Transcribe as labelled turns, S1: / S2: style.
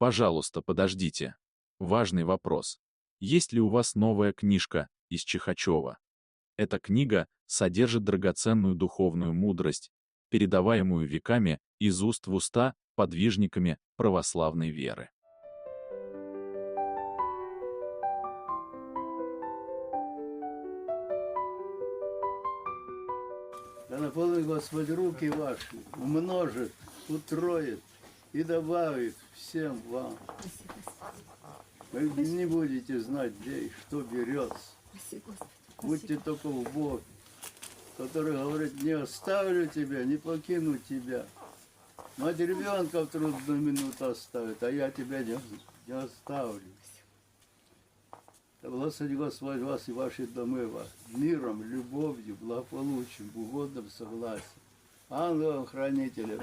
S1: Пожалуйста, подождите. Важный вопрос. Есть ли у вас новая книжка из Чихачева? Эта книга содержит драгоценную духовную мудрость, передаваемую веками из уст в уста подвижниками православной веры.
S2: Да наполни, Господь, руки ваши, умножит, утроит и добавит всем вам. Вы не будете знать, где и что берется. Будьте только в Боге, который говорит: не оставлю тебя, не покину тебя. Мать ребенка в трудную минуту оставит, а я тебя не оставлю. Да благослови Господь вас и ваши дома вас миром, любовью, благополучием, угодным согласием. Ангелом-хранителем.